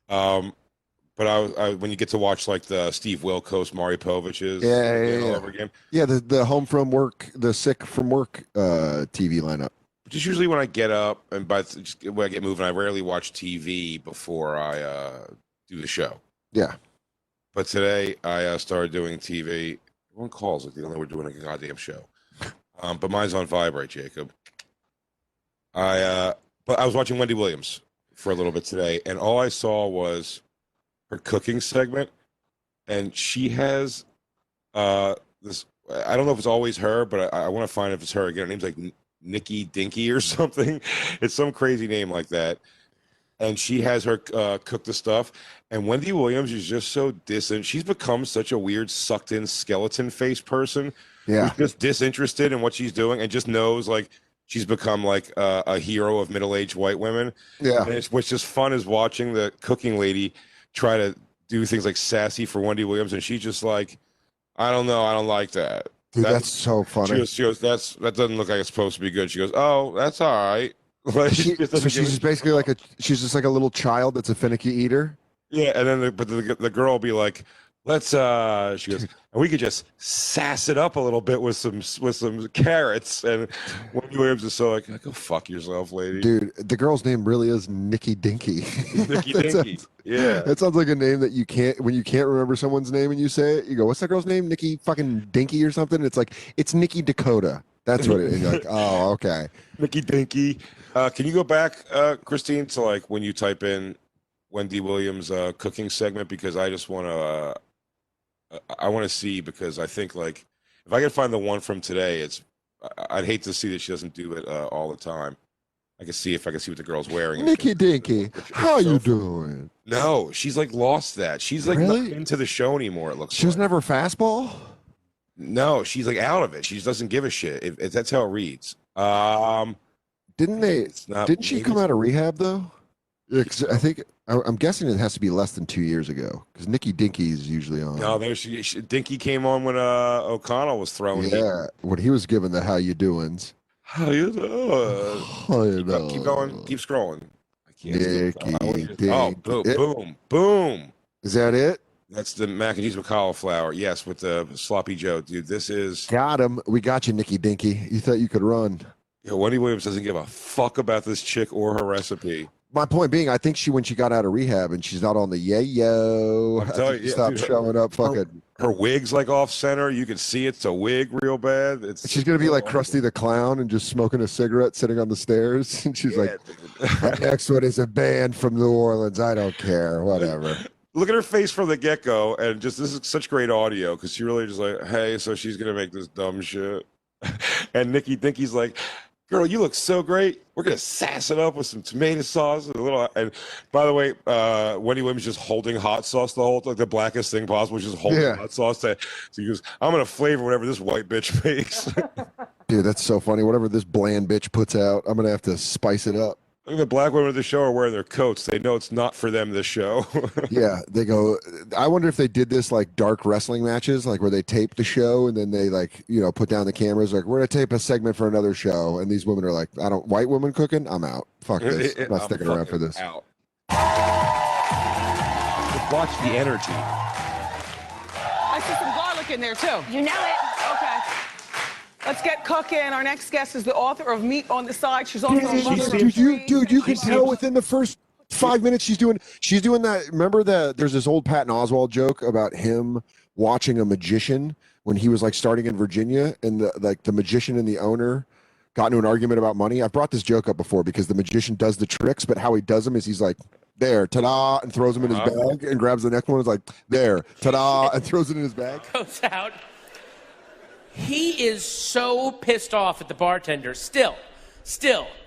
Um, but when you get to watch like the Steve Wilkos, Maury Povich's Yeah, again yeah, all yeah. over again, Yeah, the home from work, the sick from work TV lineup. which is usually when I get up and just when I get moving. I rarely watch TV before I do the show. Yeah. But today I started doing TV. Everyone calls like they don't know we're doing a goddamn show. But mine's on vibrate, Jacob. I but I was watching Wendy Williams for a little bit today, and all I saw was her cooking segment, and she has this. I don't know if it's always her, but I want to find if it's her again. Her name's like Nikki Dinky or something. It's some crazy name like that. And she has her cook the stuff. And Wendy Williams is just so distant. She's become such a weird, sucked in skeleton face person who's Yeah. just disinterested in what she's doing and just knows like she's become like a hero of middle aged white women. Yeah. And what's just fun is watching the cooking lady try to do things like sassy for Wendy Williams, and she's just like, I don't know, I don't like that. Dude, That that's so she funny. goes, that doesn't look like it's supposed to be good. She goes, oh, that's all right. Like she She just so doesn't give she's a just basically like she's just like a little child that's a finicky eater. yeah, and then the girl will be like, "Let's," she goes, "and we could just sass it up a little bit with some carrots." And Wendy Williams is so like, "Go fuck yourself, lady." Dude, the girl's name really is Nikki Dinky. Nikki that Dinky. sounds Yeah. that sounds like a name that you can't when you can't remember someone's name and you say it, you go, "What's that girl's name? Nikki fucking Dinky or something?" It's like it's Nikki Dakota. That's what it is. And you're like, "Oh, okay." Nikki Dinky. Can you go back, Christine, to like when you type in Wendy Williams cooking segment because I just want to I want to see because I think like if I can find the one from today, I'd hate to see that she doesn't do it all the time. I can see if I can see what the girl's wearing. And Nikki Dinky, it's how so you doing? no, she's like lost that. She's like not Really? into the show anymore. It looks She was like never fastball? no, she's like out of it. She just doesn't give a shit. If that's how it reads. Didn't Maybe they? it's not. Didn't she Maybe come it's out of not. rehab though? Yeah, 'cause I So. think I'm guessing it has to be less than 2 years ago because Nikki Dinky is usually No, on. there Dinky came on when O'Connell was throwing heat. Yeah, when he was given the "How you doings?" How you doing? I Keep going, know. keep scrolling. I can't see it. I want Nikki you to, oh, Dinky. boom, boom, boom. Is that it? That's the mac and cheese with cauliflower. Yes, with the sloppy Joe, dude. This is Got him. We got you, Nikki Dinky. You thought you could run. Wendy Williams doesn't give a fuck about this chick or her recipe. My point being, I think when she got out of rehab and she's not on the yayo, I'm I think telling she you, yeah, stopped dude. showing up Her, fucking. her wig's like off center. You can see it's a wig real bad. She's It's gonna be so like awful. Krusty the Clown and just smoking a cigarette sitting on the stairs. And she's like, Yeah. "That next one is a band from New Orleans. I don't care. Whatever." Look at her face from the get go, and just this is such great audio because she really just like, hey, so she's gonna make this dumb shit, and Nikki Dinky's like, girl, you look so great. We're gonna sass it up with some tomato sauce and a little. And by the way, Wendy Williams just holding hot sauce the whole like the blackest thing possible, just holding Yeah. hot sauce. So he goes, I'm gonna flavor whatever this white bitch makes. Dude, that's so funny. Whatever this bland bitch puts out, I'm gonna have to spice it up. I think the black women of the show are wearing their coats. They know it's not for them. This show. Yeah, they go. I wonder if they did this like dark wrestling matches, like where they tape the show and then they like put down the cameras, like we're gonna tape a segment for another show, and these women are like, I don't white women cooking, I'm out. Fuck this. I'm not I'm sticking around for fucking this. out. Just watch the energy. I see some garlic in there too. You know it. Okay. Let's get cooking. Our next guest is the author of Meat on the Side. She's also a mother of Dude, three. you can She tell seems- within the first 5 minutes she's doing that. Remember that there's this old Patton Oswalt joke about him watching a magician when he was like starting in Virginia, and the magician and the owner got into an argument about money. I've brought this joke up before because the magician does the tricks, but how he does them is he's like, there, ta-da, and throws them in his bag and grabs the next one. Is like, there, ta-da, and throws it in his bag. Goes out. He is so pissed off at the bartender. Still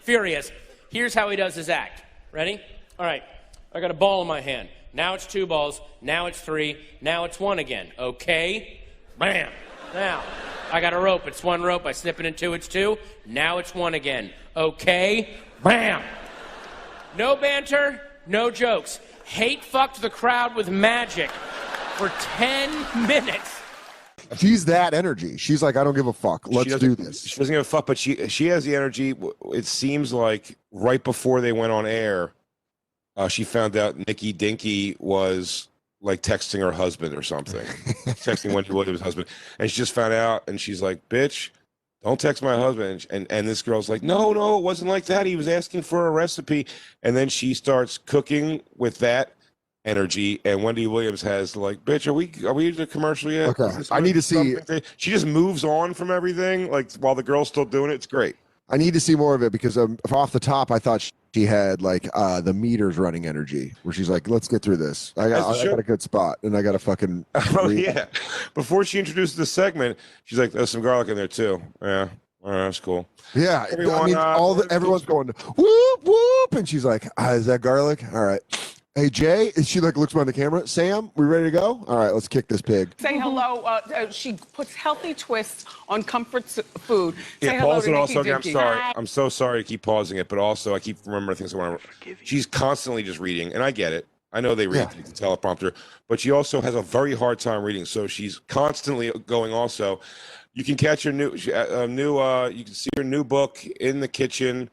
furious. Here's how he does his act. Ready? All right. I got a ball in my hand. Now it's 2 balls. Now it's 3. Now it's 1 again. Okay? Bam. Now, I got a rope. It's 1 rope. I snip it in 2. It's 2. Now it's 1 again. Okay? Bam. No banter. No jokes. Hate fucked the crowd with magic for 10 minutes. She's that energy. She's like, I don't give a fuck. Let's do this. She doesn't give a fuck, but she has the energy. It seems like right before they went on air, she found out Nikki Dinki was like texting her husband or something, texting Wendy Williams' husband, and she just found out, and she's like, "Bitch, don't text my husband." And this girl's like, "No, it wasn't like that. He was asking for a recipe," and then she starts cooking with that energy, and Wendy Williams has like, "Bitch, are we the commercial yet?" Okay, I need to see. She just moves on from everything, like while the girl's still doing it. It's great. I need to see more of it because off the top, I thought she had like the meters running energy, where she's like, "Let's get through this. I got a good spot, and I got to fucking." Oh yeah. Before she introduced the segment, she's like, "There's some garlic in there too." Yeah, all right, that's cool. Yeah, Everyone, I mean, everyone's going whoop whoop, and she's like, "Is that garlic? All right." Hey Jay, and she like looks behind the camera. Sam, we ready to go? All right, let's kick this pig. Say hello. She puts healthy twists on comfort food. Say Yeah, hello pause to it Nikki also. Again, I'm Dinki. sorry. I'm so sorry to keep pausing it, but also I keep remembering things I want to. She's constantly just reading, and I get it. I know they read the teleprompter, but she also has a very hard time reading, so she's constantly going. Also, you can catch her you can see her new book in the kitchen.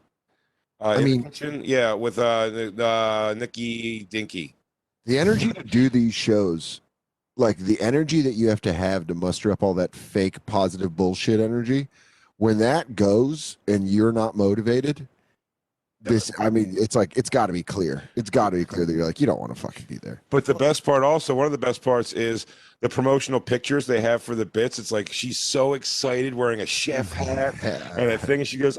The kitchen, yeah, with Nikki Dinki. The energy to do these shows, like the energy that you have to muster up all that fake positive bullshit energy, when that goes and you're not motivated, it's like it's got to be clear. It's got to be clear that you're like, you don't want to fucking be there. But the best part also, one of the best parts is the promotional pictures they have for the bits. It's like she's so excited wearing a chef hat and a thing. And she goes,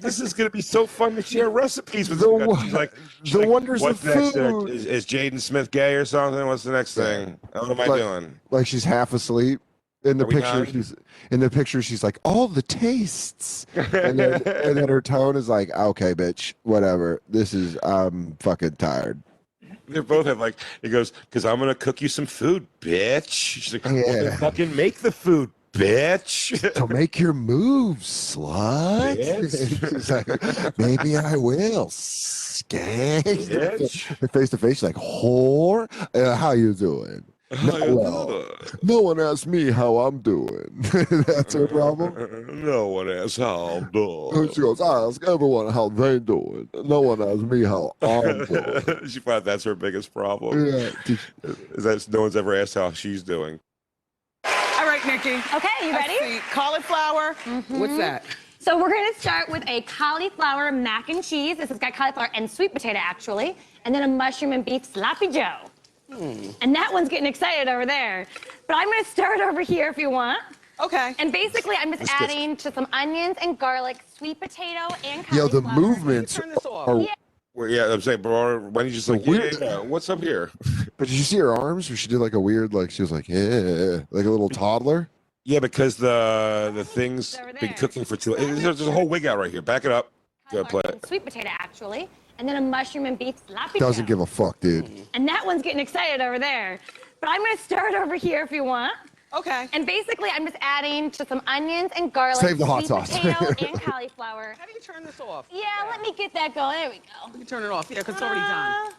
this is going to be so fun to share recipes with you guys. She's like, wonders what's of next? food. Is Jaden Smith gay or something? What's the next thing? What am I doing? Like she's half asleep. In the picture, she's like, all the tastes. And then her tone is like, okay, bitch, whatever. I'm fucking tired. They both have like, it goes, because I'm going to cook you some food, bitch. She's like, well, then fucking make the food, bitch. So make your moves, slut. She's like, maybe I will. Skank. Face to face, she's like, whore. How you doing? No one asked me how I'm doing. That's her problem. No one asks how I'm doing. She goes, I ask everyone how they doing. No one asks me how I'm doing. She found that's her biggest problem. Yeah. Is that no one's ever asked how she's doing. All right, Nikki. Okay, you ready? Let's see. Cauliflower. What's that? So we're gonna start with a cauliflower mac and cheese. This has got cauliflower and sweet potato actually, and then a mushroom and beef sloppy joe. And that one's getting excited over there. But I'm gonna start over here if you want. Okay. And basically, I'm just adding to some onions and garlic, sweet potato, and cauliflower. Yeah, the movements Turn this off. Yeah. Well, yeah, I'm saying, bro, when you just like, yeah, what's up here? But did you see her arms? Where she did like a weird, like she was like, yeah, like a little toddler. Yeah, because the thing's been cooking for too long. There's a whole wig out right here. Back it up. Go play it. Sweet potato actually, and then a mushroom and beef sloppy Doesn't joe. give a fuck, dude. And that one's getting excited over there. But I'm gonna start over here if you want. Okay. And basically, I'm just adding to some onions and garlic, Save the hot sweet sauce. potato, and cauliflower. How do you turn this off? Yeah, let me get that going. There we go. You can turn it off. Yeah, because it's already done.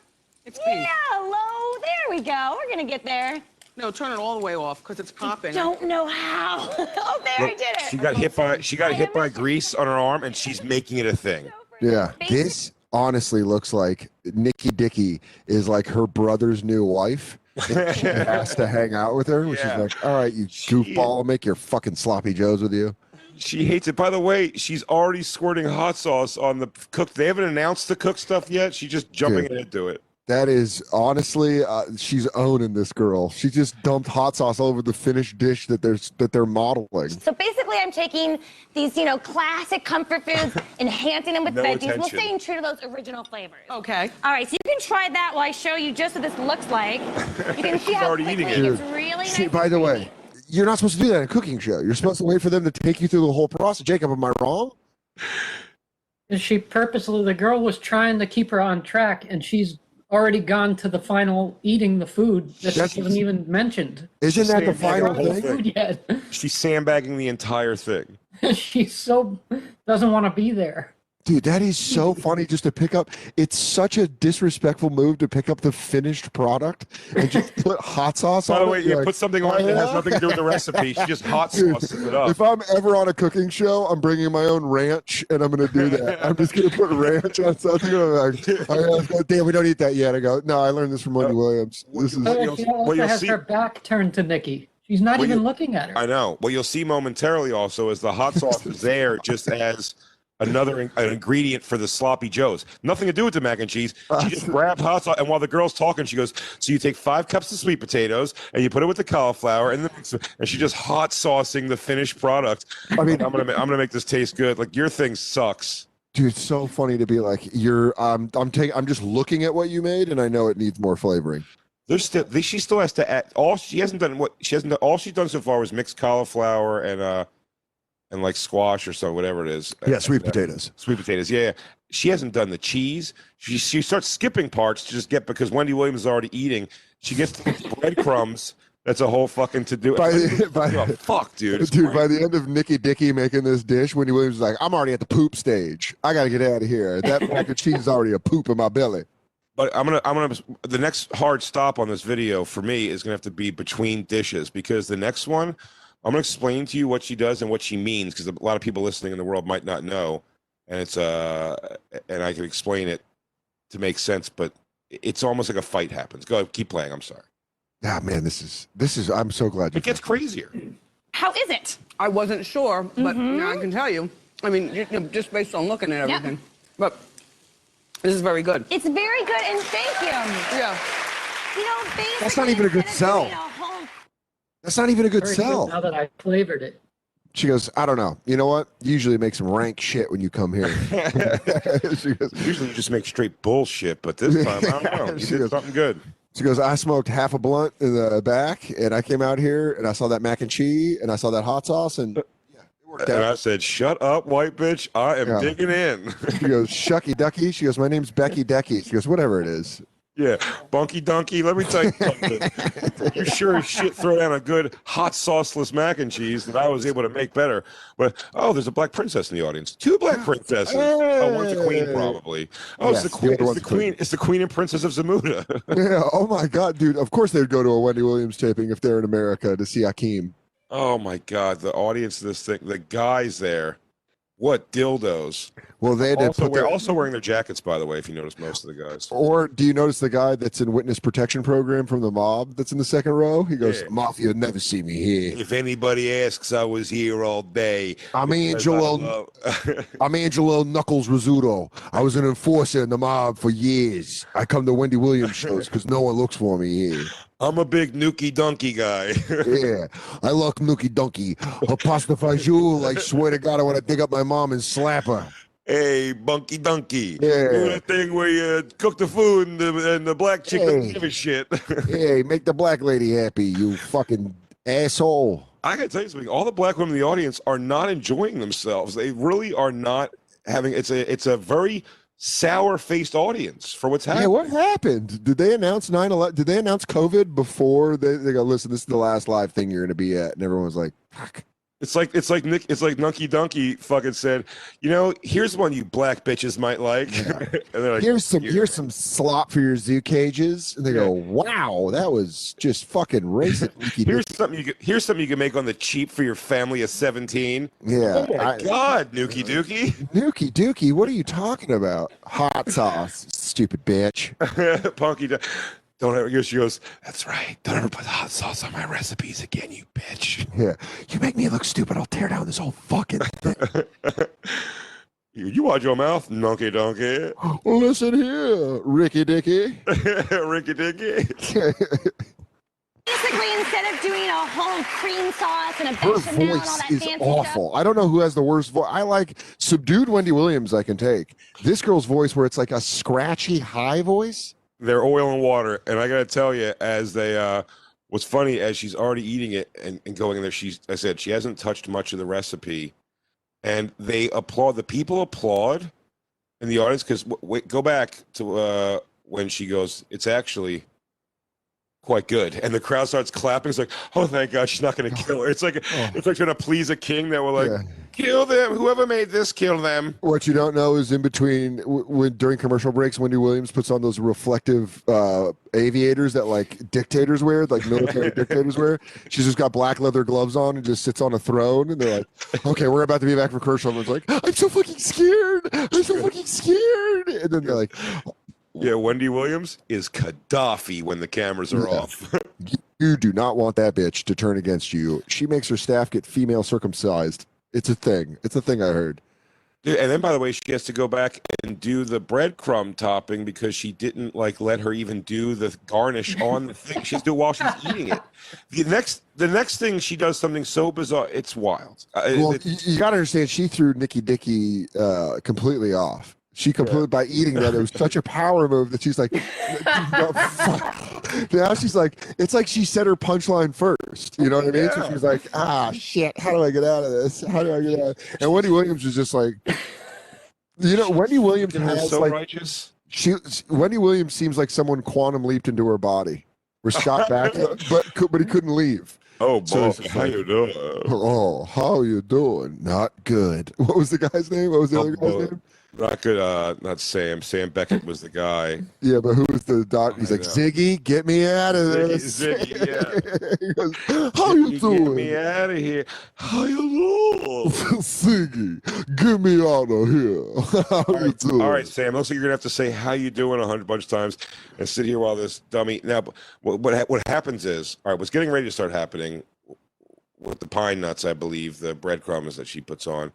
It's pink. Yeah, low. There we go. We're gonna get there. No, turn it all the way off because it's popping. Don't know how. Oh, there I did it. She got hit by grease on her arm, and she's making it a thing. Yeah, this honestly looks like Nikki Dicky is like her brother's new wife. And she has to hang out with her. She's like, all right, you goofball, I'll make your fucking sloppy joes with you. She hates it. By the way, she's already squirting hot sauce on the cook. They haven't announced the cook stuff yet. She's just jumping into it. That is honestly, she's owning this girl. She just dumped hot sauce all over the finished dish that they're modeling. So basically, I'm taking these, classic comfort foods, enhancing them with veggies, while staying true to those original flavors. Okay. All right, so you can try that while I show you just what this looks like. You can see how quickly it gets really nice. See, by the way, you're not supposed to do that in a cooking show. You're supposed to wait for them to take you through the whole process. Jacob, am I wrong? She purposely, the girl was trying to keep her on track, and she's already gone to the final eating the food that wasn't even mentioned. Isn't that the final thing? Food yet. She's sandbagging the entire thing. She so doesn't want to be there. Dude, that is so funny just to pick up. It's such a disrespectful move to pick up the finished product and just put hot sauce on it. By the way, you You're put something on it that has nothing to do with the recipe. She just hot sauces it up. If I'm ever on a cooking show, I'm bringing my own ranch and I'm going to do that. I'm just going to put ranch on something. I'm like, I go, damn, we don't eat that yet. I go, no, I learned this from Wendy Williams. This is. She also has her back turned to Nikki. She's not even looking at her. I know. What you'll see momentarily also is the hot sauce is there just as another an ingredient for the sloppy joes. Nothing to do with the mac and cheese. She just grabbed hot sauce, and while the girl's talking, she goes, so you take 5 cups of sweet potatoes and you put it with the cauliflower and she's just hot saucing the finished product. I mean, I'm gonna make this taste good. Like, your thing sucks. Dude, it's so funny to be like, I'm just looking at what you made and I know it needs more flavoring. She still has to add. All she's done so far was mixed cauliflower and like squash or so, whatever it is. Yeah, sweet potatoes. Sweet potatoes. Yeah. She hasn't done the cheese. She starts skipping parts to just get, because Wendy Williams is already eating. She gets the breadcrumbs. That's a whole fucking to do. Fuck, dude. Dude, by the end of Nikki Dicky making this dish, Wendy Williams is like, I'm already at the poop stage. I got to get out of here. That mac and cheese is already a poop in my belly. But the next hard stop on this video for me is gonna have to be between dishes, because the next one, I'm gonna explain to you what she does and what she means, because a lot of people listening in the world might not know, and and I can explain it to make sense, but it's almost like a fight happens. Go ahead, keep playing. I'm sorry. Ah, man, this is. I'm so glad. It gets crazier. How is it? I wasn't sure, but now I can tell you. I mean, just based on looking at everything. Yep. But this is very good. It's very good, and thank you. Yeah. You know, basically, That's not even a good instead of sell. doing a whole- That's not even a good Very sell. Now that I flavored it. She goes, I don't know. You know what? You usually make some rank shit when you come here. She goes, Usually you just make straight bullshit, but this time, I don't know. You did something good. She goes, I smoked half a blunt in the back, and I came out here, and I saw that mac and cheese, and I saw that hot sauce, and yeah, it worked And out. I said, shut up, white bitch. I am digging in. She goes, Shucky Ducky. She goes, my name's Becky Decky. She goes, whatever it is. Yeah, Bunky Donkey, let me tell you something. You sure as shit throw down a good hot sauceless mac and cheese that I was able to make better. But, there's a black princess in the audience. 2 black princesses. Oh, one's a queen, probably. Oh, Yes, it's the queen. the other It's the queen. It's the queen and princess of Zamuda. Yeah. Oh my God, dude. Of course they'd go to a Wendy Williams taping if they're in America to see Akeem. Oh my God, the audience of this thing, the guys there. What dildos. Well, they had to Also, put we're their, also wearing their jackets, by the way, if you notice most of the guys. or do you notice the guy that's in witness protection program from the mob that's in the second row? He goes, Yeah. Mafia never see me here. If anybody asks, I was here all day. I'm Angelo Knuckles Rizzuto. I was an enforcer in the mob for years. I come to Wendy Williams shows because no one looks for me here. I'm a big nookie donkey guy. Yeah, I like Nookie Donkey. Apostrophe I swear to God, I want to dig up my mom and slap her. Hey, Bunky Donkey. Yeah. Do that thing where you cook the food and the black chick doesn't Hey. give a shit. Hey, make the black lady happy, you fucking asshole. I gotta tell you something. All the black women in the audience are not enjoying themselves. They really are not having. It's a very sour-faced audience for what's happening. Yeah, what happened? Did they announce 9/11? Did they announce COVID before they go? Listen, this is the last live thing you're going to be at, and everyone was like, "Fuck." It's like Nunky Donkey fucking said, here's one you black bitches might like. Yeah. And they're like, Here's some slop for your zoo cages, and they go, "Wow, that was just fucking racist." here's something you can make on the cheap for your family of 17. Yeah. Oh my God, Nuki Dookie. Nuki Dookie, what are you talking about? Hot sauce, stupid bitch. Punky. Don't ever. She goes, that's right. Don't ever put hot sauce on my recipes again, you bitch. Yeah, you make me look stupid. I'll tear down this whole fucking thing. You watch your mouth, Nunky Donkey. Listen here, Ricky Dicky. Ricky Dicky. Basically, instead of doing a whole cream sauce and a Her bechamel and all voice that is fancy awful. stuff. I don't know who has the worst voice. I like subdued Wendy Williams. I can take this girl's voice where it's like a scratchy high voice. They're oil and water, and I gotta tell you, as they, what's funny, as she's already eating it and going in there, I said she hasn't touched much of the recipe, and they applaud. The people applaud in the audience because go back to when she goes, it's actually quite good. And the crowd starts clapping. It's like, oh, thank God, she's not going to kill her. It's like it's like trying to please a king that will like kill them. Whoever made this, kill them. What you don't know is in between when during commercial breaks, Wendy Williams puts on those reflective aviators that like dictators wear, like military dictators wear. She's just got black leather gloves on and just sits on a throne. And they're like, okay, we're about to be back for commercial. And it's like, I'm so fucking scared. I'm so fucking scared. And then they're like, yeah, Wendy Williams is Gaddafi when the cameras are off. You do not want that bitch to turn against you. She makes her staff get female circumcised. It's a thing. It's a thing I heard. Dude, and then, by the way, she has to go back and do the breadcrumb topping because she didn't like let her even do the garnish on the thing. She has to do it while she's eating it. The next thing she does something so bizarre, it's wild. Well, you got to understand, she threw Nikki Dicky completely off. She completely by eating that. It was such a power move that she's like, now she's like, it's like she said her punchline first. You know what I mean? So she's like, shit, how do I get out of this? How do I get out? And Wendy Williams was just like, you know, Wendy Williams has so like, righteous. Wendy Williams seems like someone quantum leaped into her body, was shot back, but he couldn't leave. Oh, boy, so how you doing? Oh, how you doing? Not good. What was the guy's name? What was the other guy's name? Not good. Not Sam. Sam Beckett was the guy. Yeah, but who was the doctor? He's like, Ziggy, get me out of this. Ziggy, yeah. He goes, how you doing? Get me out of here. How you doing? Ziggy, get me out of here. How you doing? All right, Sam. Looks like you're gonna have to say how you doing a bunch of times and sit here while this dummy. Now, what happens is, all right, what's getting ready to start happening with the pine nuts, I believe, the breadcrumbs that she puts on.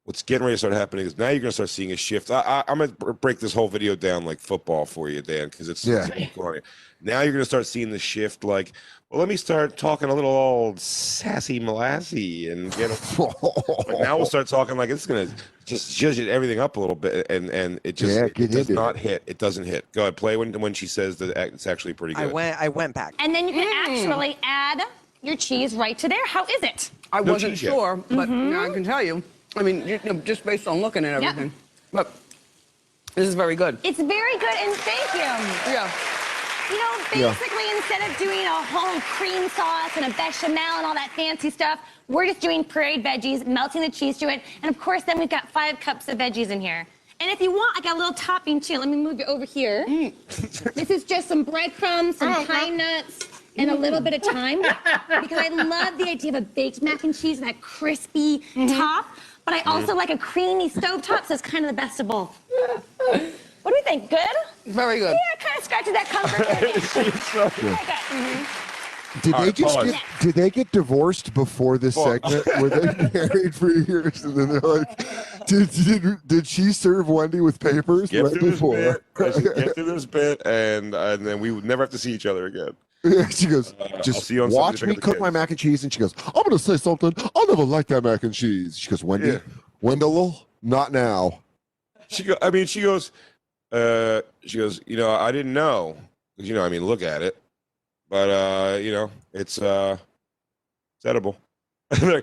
What's getting ready to start happening is now you're going to start seeing a shift. I'm going to break this whole video down like football for you, Dan, because it's now you're going to start seeing the shift. Like, well, let me start talking a little old sassy molassy and get. But now we'll start talking like it's going to just judge everything up a little bit, and it just it does not hit. It doesn't hit. Go ahead, play when she says that it's actually pretty good. I went back. And then you can actually add your cheese right to there. How is it? I wasn't sure, but now I can tell you. I mean, just based on looking at everything. But this is very good. It's very good, and thank you. Yeah. You know, basically, instead of doing a whole cream sauce and a bechamel and all that fancy stuff, we're just doing pureed veggies, melting the cheese to it, and of course, then we've got 5 cups of veggies in here. And if you want, I got a little topping too. Let me move it over here. This is just some breadcrumbs, some pine nuts, and a little bit of thyme, because I love the idea of a baked mac and cheese, that crispy top. But I also like a creamy stovetop, so it's kind of the best of both. What do we think? Good? Very good. Yeah, kind of scratches that comfort. Very good. Did they get divorced before this segment? Were they married for years and then they're like, did she serve Wendy with papers Get right through before? Get through this bit, and then we would never have to see each other again. She goes, just see you on watch Sunday me to pick up cook the my kids. mac and cheese. And she goes, I'm going to say something. I'll never like that mac and cheese. She goes, Wendy, Wendell, not now. She goes, you know, I didn't know. 'Cause, you know, I mean, look at it. But, you know, it's edible. She goes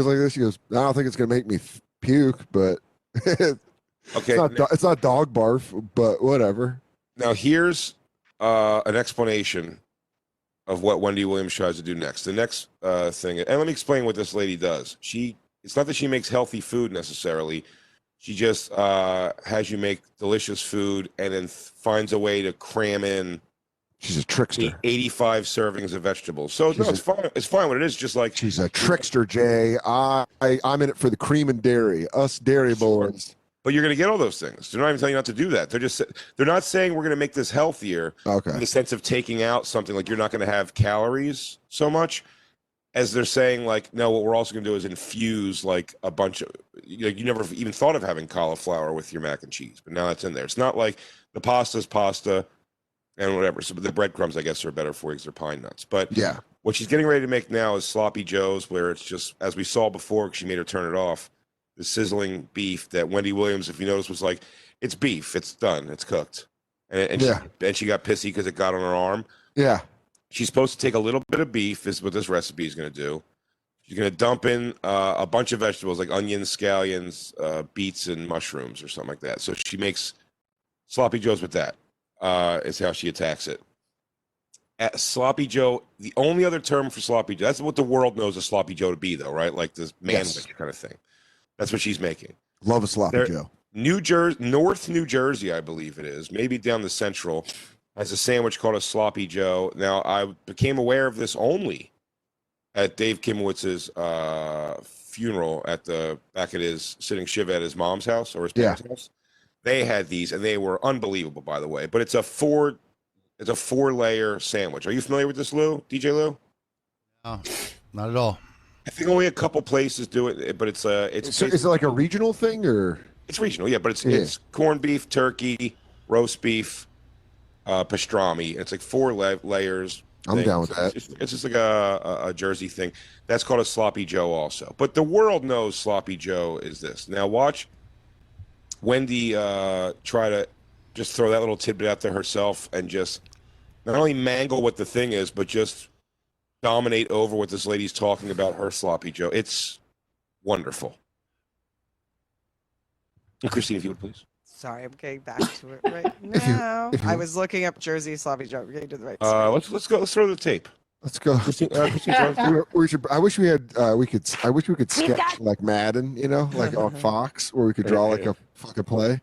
like this. She goes, I don't think it's going to make me puke, but Okay. it's not dog barf, but whatever. Now, here's an explanation of what Wendy Williams tries to do next. The next thing, and let me explain what this lady does. It's not that she makes healthy food necessarily. She just has you make delicious food and then finds a way to cram in. She's a trickster. 85 servings of vegetables. So no, it's fine. It's fine what it is. Just like she's a trickster, Jay. I'm in it for the cream and dairy. Us dairy boys. But you're going to get all those things. They're not even telling you not to do that. They're not saying we're going to make this healthier in the sense of taking out something like you're not going to have calories so much as they're saying like, no, what we're also going to do is infuse like a bunch of, you never even thought of having cauliflower with your mac and cheese, but now that's in there. It's not like the pasta's pasta and whatever. So the breadcrumbs, I guess, are better for you because they're pine nuts. But what she's getting ready to make now is sloppy joes, where it's just, as we saw before, she made her turn it off. The sizzling beef that Wendy Williams, if you notice, was like, it's beef, it's done, it's cooked, and she got pissy because it got on her arm. Yeah, she's supposed to take a little bit of beef. Is what this recipe is going to do. She's going to dump in a bunch of vegetables like onions, scallions, beets, and mushrooms or something like that. So she makes sloppy joes with that. is how she attacks it. At Sloppy Joe, the only other term for Sloppy Joe, that's what the world knows a Sloppy Joe to be, though, right? Like this manwich kind of thing. That's what she's making. Love a Sloppy Joe. North New Jersey, I believe it is, maybe down the central, has a sandwich called a Sloppy Joe. Now, I became aware of this only at Dave Kimowitz's funeral back at his sitting shiva at his mom's house or his parents' house. They had these, and they were unbelievable, by the way. But it's a 4-layer sandwich. Are you familiar with this, Lou? DJ Lou? No, not at all. I think only a couple places do it, but it's So is it like a regional thing, or it's regional? Yeah, but it's corned beef, turkey, roast beef, pastrami. It's like 4 layers. I'm down with that. It's just like a Jersey thing. That's called a Sloppy Joe also. But the world knows Sloppy Joe is this. Now watch Wendy try to just throw that little tidbit out there herself and just not only mangle what the thing is, but just dominate over what this lady's talking about her Sloppy Joe. It's wonderful. Christine, if you would please. Sorry, I'm getting back to it right now. I was looking up Jersey Sloppy Joe. We're getting to the right spot. Let's go. Let's throw the tape. Let's go. Christine, We should. I wish we had. I wish we could sketch like Madden, like on Fox, where we could draw like a fucking play.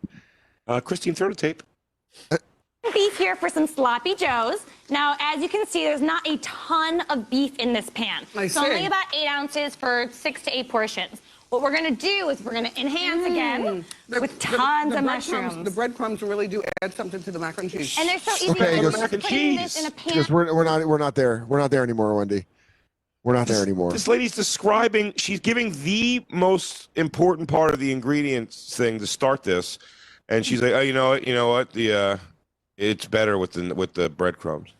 Christine, throw the tape. Beef here for some Sloppy Joes. Now, as you can see, there's not a ton of beef in this pan. It's only about 8 ounces for 6 to 8 portions. What we're going to do is we're going to enhance again with tons of mushrooms. The breadcrumbs really do add something to the mac and cheese. And they're so easy. Okay, We're just putting this in a pan. Because we're not there. We're not there anymore, Wendy. We're not there anymore. This lady's describing. She's giving the most important part of the ingredients thing to start this, and she's like, "Oh, you know what? It's better with the breadcrumbs."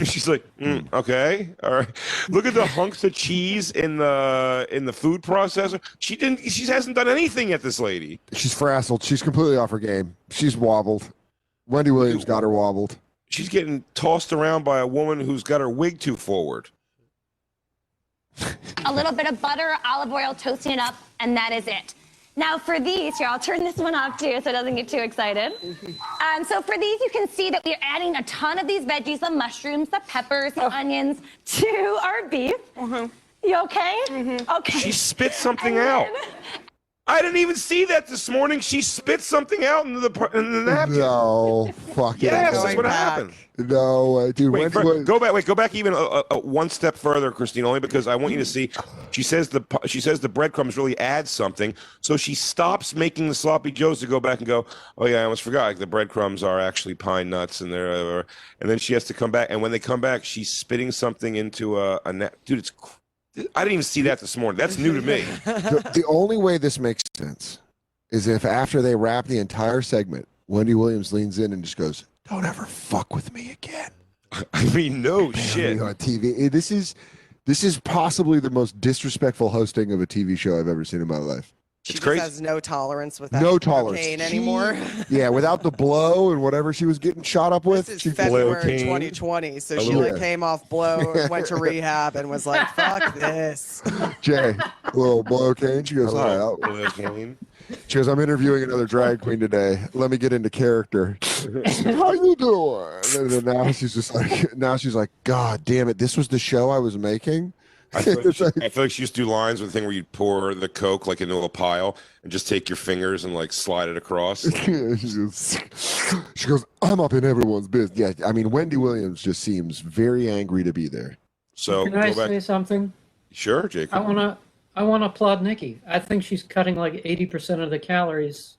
She's like, okay, all right. Look at the hunks of cheese in the food processor. She hasn't done anything yet, this lady. She's frazzled. She's completely off her game. She's wobbled. Wendy Williams got her wobbled. She's getting tossed around by a woman who's got her wig too forward. A little bit of butter, olive oil, toasting it up, and that is it. Now for these, here, I'll turn this one off too so it doesn't get too excited. So for these, you can see that we're adding a ton of these veggies, the mushrooms, the peppers, the onions, to our beef. You okay? Okay. She spit something out. I didn't even see that this morning. She spit something out in the napkin. No, fuck it. Yes, that's what happened. No, dude. Go back even one step further, Christine. Only because I want you to see. She says the breadcrumbs really add something. So she stops making the Sloppy Joes to go back and go, oh yeah, I almost forgot. The breadcrumbs are actually pine nuts, and then she has to come back. And when they come back, she's spitting something into a net. Dude, it's. I didn't even see that this morning. That's new to me. The only way this makes sense is if after they wrap the entire segment, Wendy Williams leans in and just goes, "Don't ever fuck with me again." I mean, no shit. On TV, this is possibly the most disrespectful hosting of a TV show I've ever seen in my life. She just has no tolerance with that cocaine anymore. Yeah, without the blow and whatever she was getting shot up with. This is February 2020, so she came off blow and went to rehab and was like, fuck this. Jay, a little blow cane. She goes, all right. She goes, I'm interviewing another drag queen today. Let me get into character. How you doing? And now she's like, God damn it, this was the show I was making? I feel like she used to do lines with the thing where you'd pour the Coke like into a pile and just take your fingers and like slide it across. She goes, I'm up in everyone's business. Yeah, I mean, Wendy Williams just seems very angry to be there. So can I say something? Sure, Jacob. I want to applaud Nikki. I think she's cutting like 80% of the calories.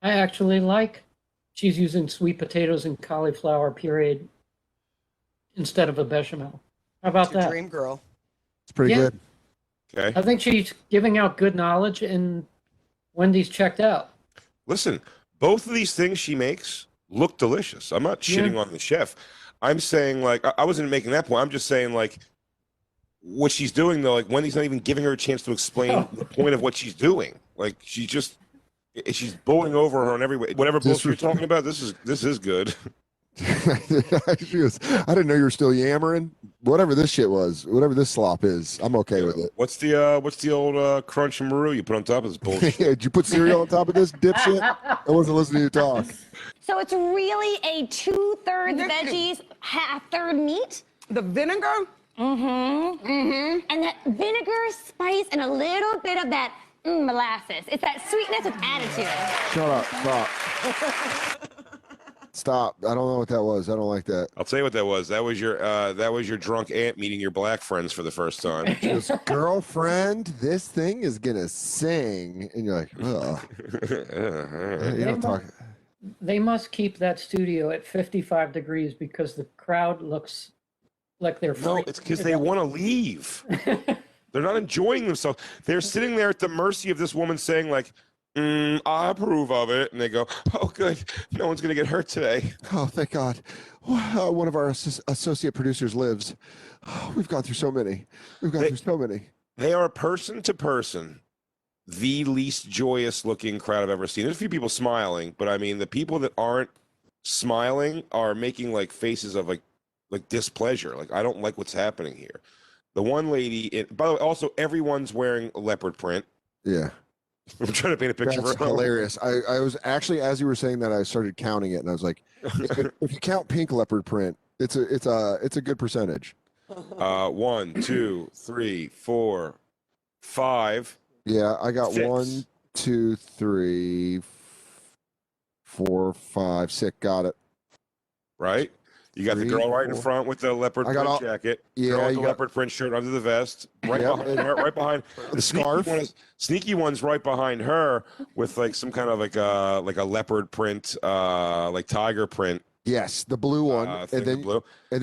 I actually like she's using sweet potatoes and cauliflower pureed instead of a bechamel. How about that? Dream girl. It's pretty good. Okay. I think she's giving out good knowledge, and Wendy's checked out. Listen, both of these things she makes look delicious. I'm not shitting on the chef. I'm saying, like, I wasn't making that point. I'm just saying, like, what she's doing, though, like, Wendy's not even giving her a chance to explain the point of what she's doing. Like, she's bowling over her in every way. Whatever bullshit you're talking about, this is good. She goes, I didn't know you were still yammering. Whatever this shit was, whatever this slop is, I'm okay with it. What's the old crunch and maru you put on top of this bullshit? Did you put cereal on top of this dipshit? I wasn't listening to you talk. So it's really a 2/3 veggies, third meat. The vinegar? And that vinegar, spice, and a little bit of that molasses. It's that sweetness with attitude. Shut up. Stop. I don't know what that was. I don't like that. I'll tell you what that was. That was your drunk aunt meeting your black friends for the first time. She goes, girlfriend, this thing is gonna sing, and you're like, ugh. You don't talk. They must keep that studio at 55 degrees because the crowd looks like they're No, it's because they want to leave. They're not enjoying themselves. They're sitting there at the mercy of this woman saying like, I approve of it. And they go, oh, good. No one's going to get hurt today. Oh, thank God. One of our associate producers lives. Oh, we've gone through so many. They are person to person the least joyous looking crowd I've ever seen. There's a few people smiling, but I mean, the people that aren't smiling are making like faces of like displeasure. Like, I don't like what's happening here. The one lady, by the way, also everyone's wearing leopard print. Yeah. I'm trying to paint a picture. That's hilarious. I was actually, as you were saying that, I started counting it, and I was like, if you count pink leopard print, it's a good percentage. 1, 2, 3, 4, 5. Yeah, I got 6. 1, 2, 3, 4, 5, 6. Got it. Right. You got 3, the girl right 4. in front with the leopard print jacket. Yeah, girl with the leopard print shirt under the vest. Right behind her, right behind the scarf. Sneaky one's right behind her with like some kind of like a leopard print, like tiger print. Yes, the blue one, and then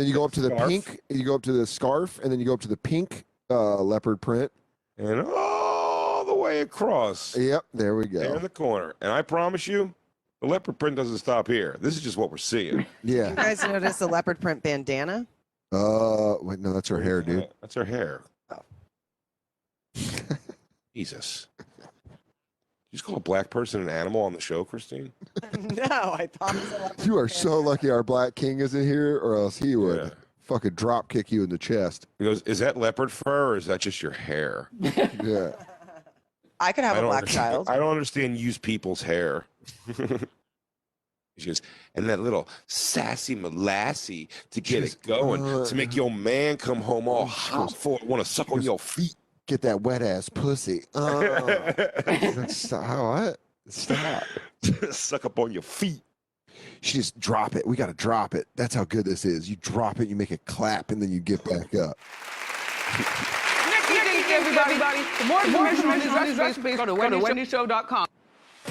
you go up to the pink. You go up to the scarf, and then you go up to the pink leopard print, and all the way across. Yep, there we go. There in the corner, and I promise you, the leopard print doesn't stop here. This is just what we're seeing. Yeah. You guys notice the leopard print bandana? Wait, no, that's her hair, dude. That's her hair. Oh. Jesus. You just call a black person an animal on the show, Christine? No, I thought it was a leopard You are print. so lucky our black king isn't here, or else he would fucking drop kick you in the chest. He goes, is that leopard fur, or is that just your hair? Yeah. I could have a black child. I don't understand used people's hair. She goes, and that little sassy molassy to get it going, to make your man come home all hot for it, want to suck on your feet. Get that wet ass pussy. Stop. Stop. Suck up on your feet. She just drop it. We got to drop it. That's how good this is. You drop it, you make it clap, and then you get back up. Nikki, everybody. For more information on these recipes, go to wendyshow.com.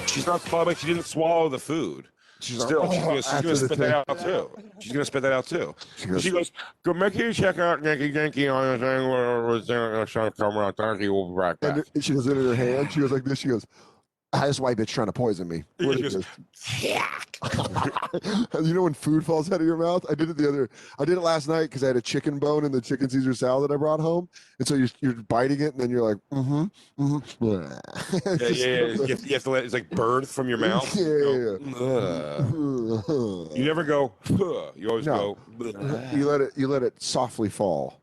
She's not swallowing. She didn't swallow the food. She's gonna spit that out too. She's gonna spit that out too. She goes, go make sure you check out Nikki Dinki on the thing where we're trying to come around. Thank you. We'll be right back. And she goes in her hand. She goes like this. She goes, this white bitch trying to poison me. She goes, You know when food falls out of your mouth? I did it last night because I had a chicken bone in the chicken Caesar salad I brought home, and so you're biting it, and then you're like, yeah. You have to let it's like birth from your mouth. Yeah. You never go. You always go. You let it softly fall.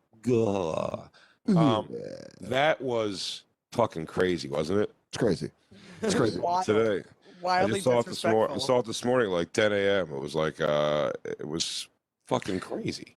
That was fucking crazy, wasn't it? It's crazy. It's crazy. Today. I Wildly just saw it this morning. I disrespectful. saw it this morning, like 10 a.m. It was like, it was fucking crazy.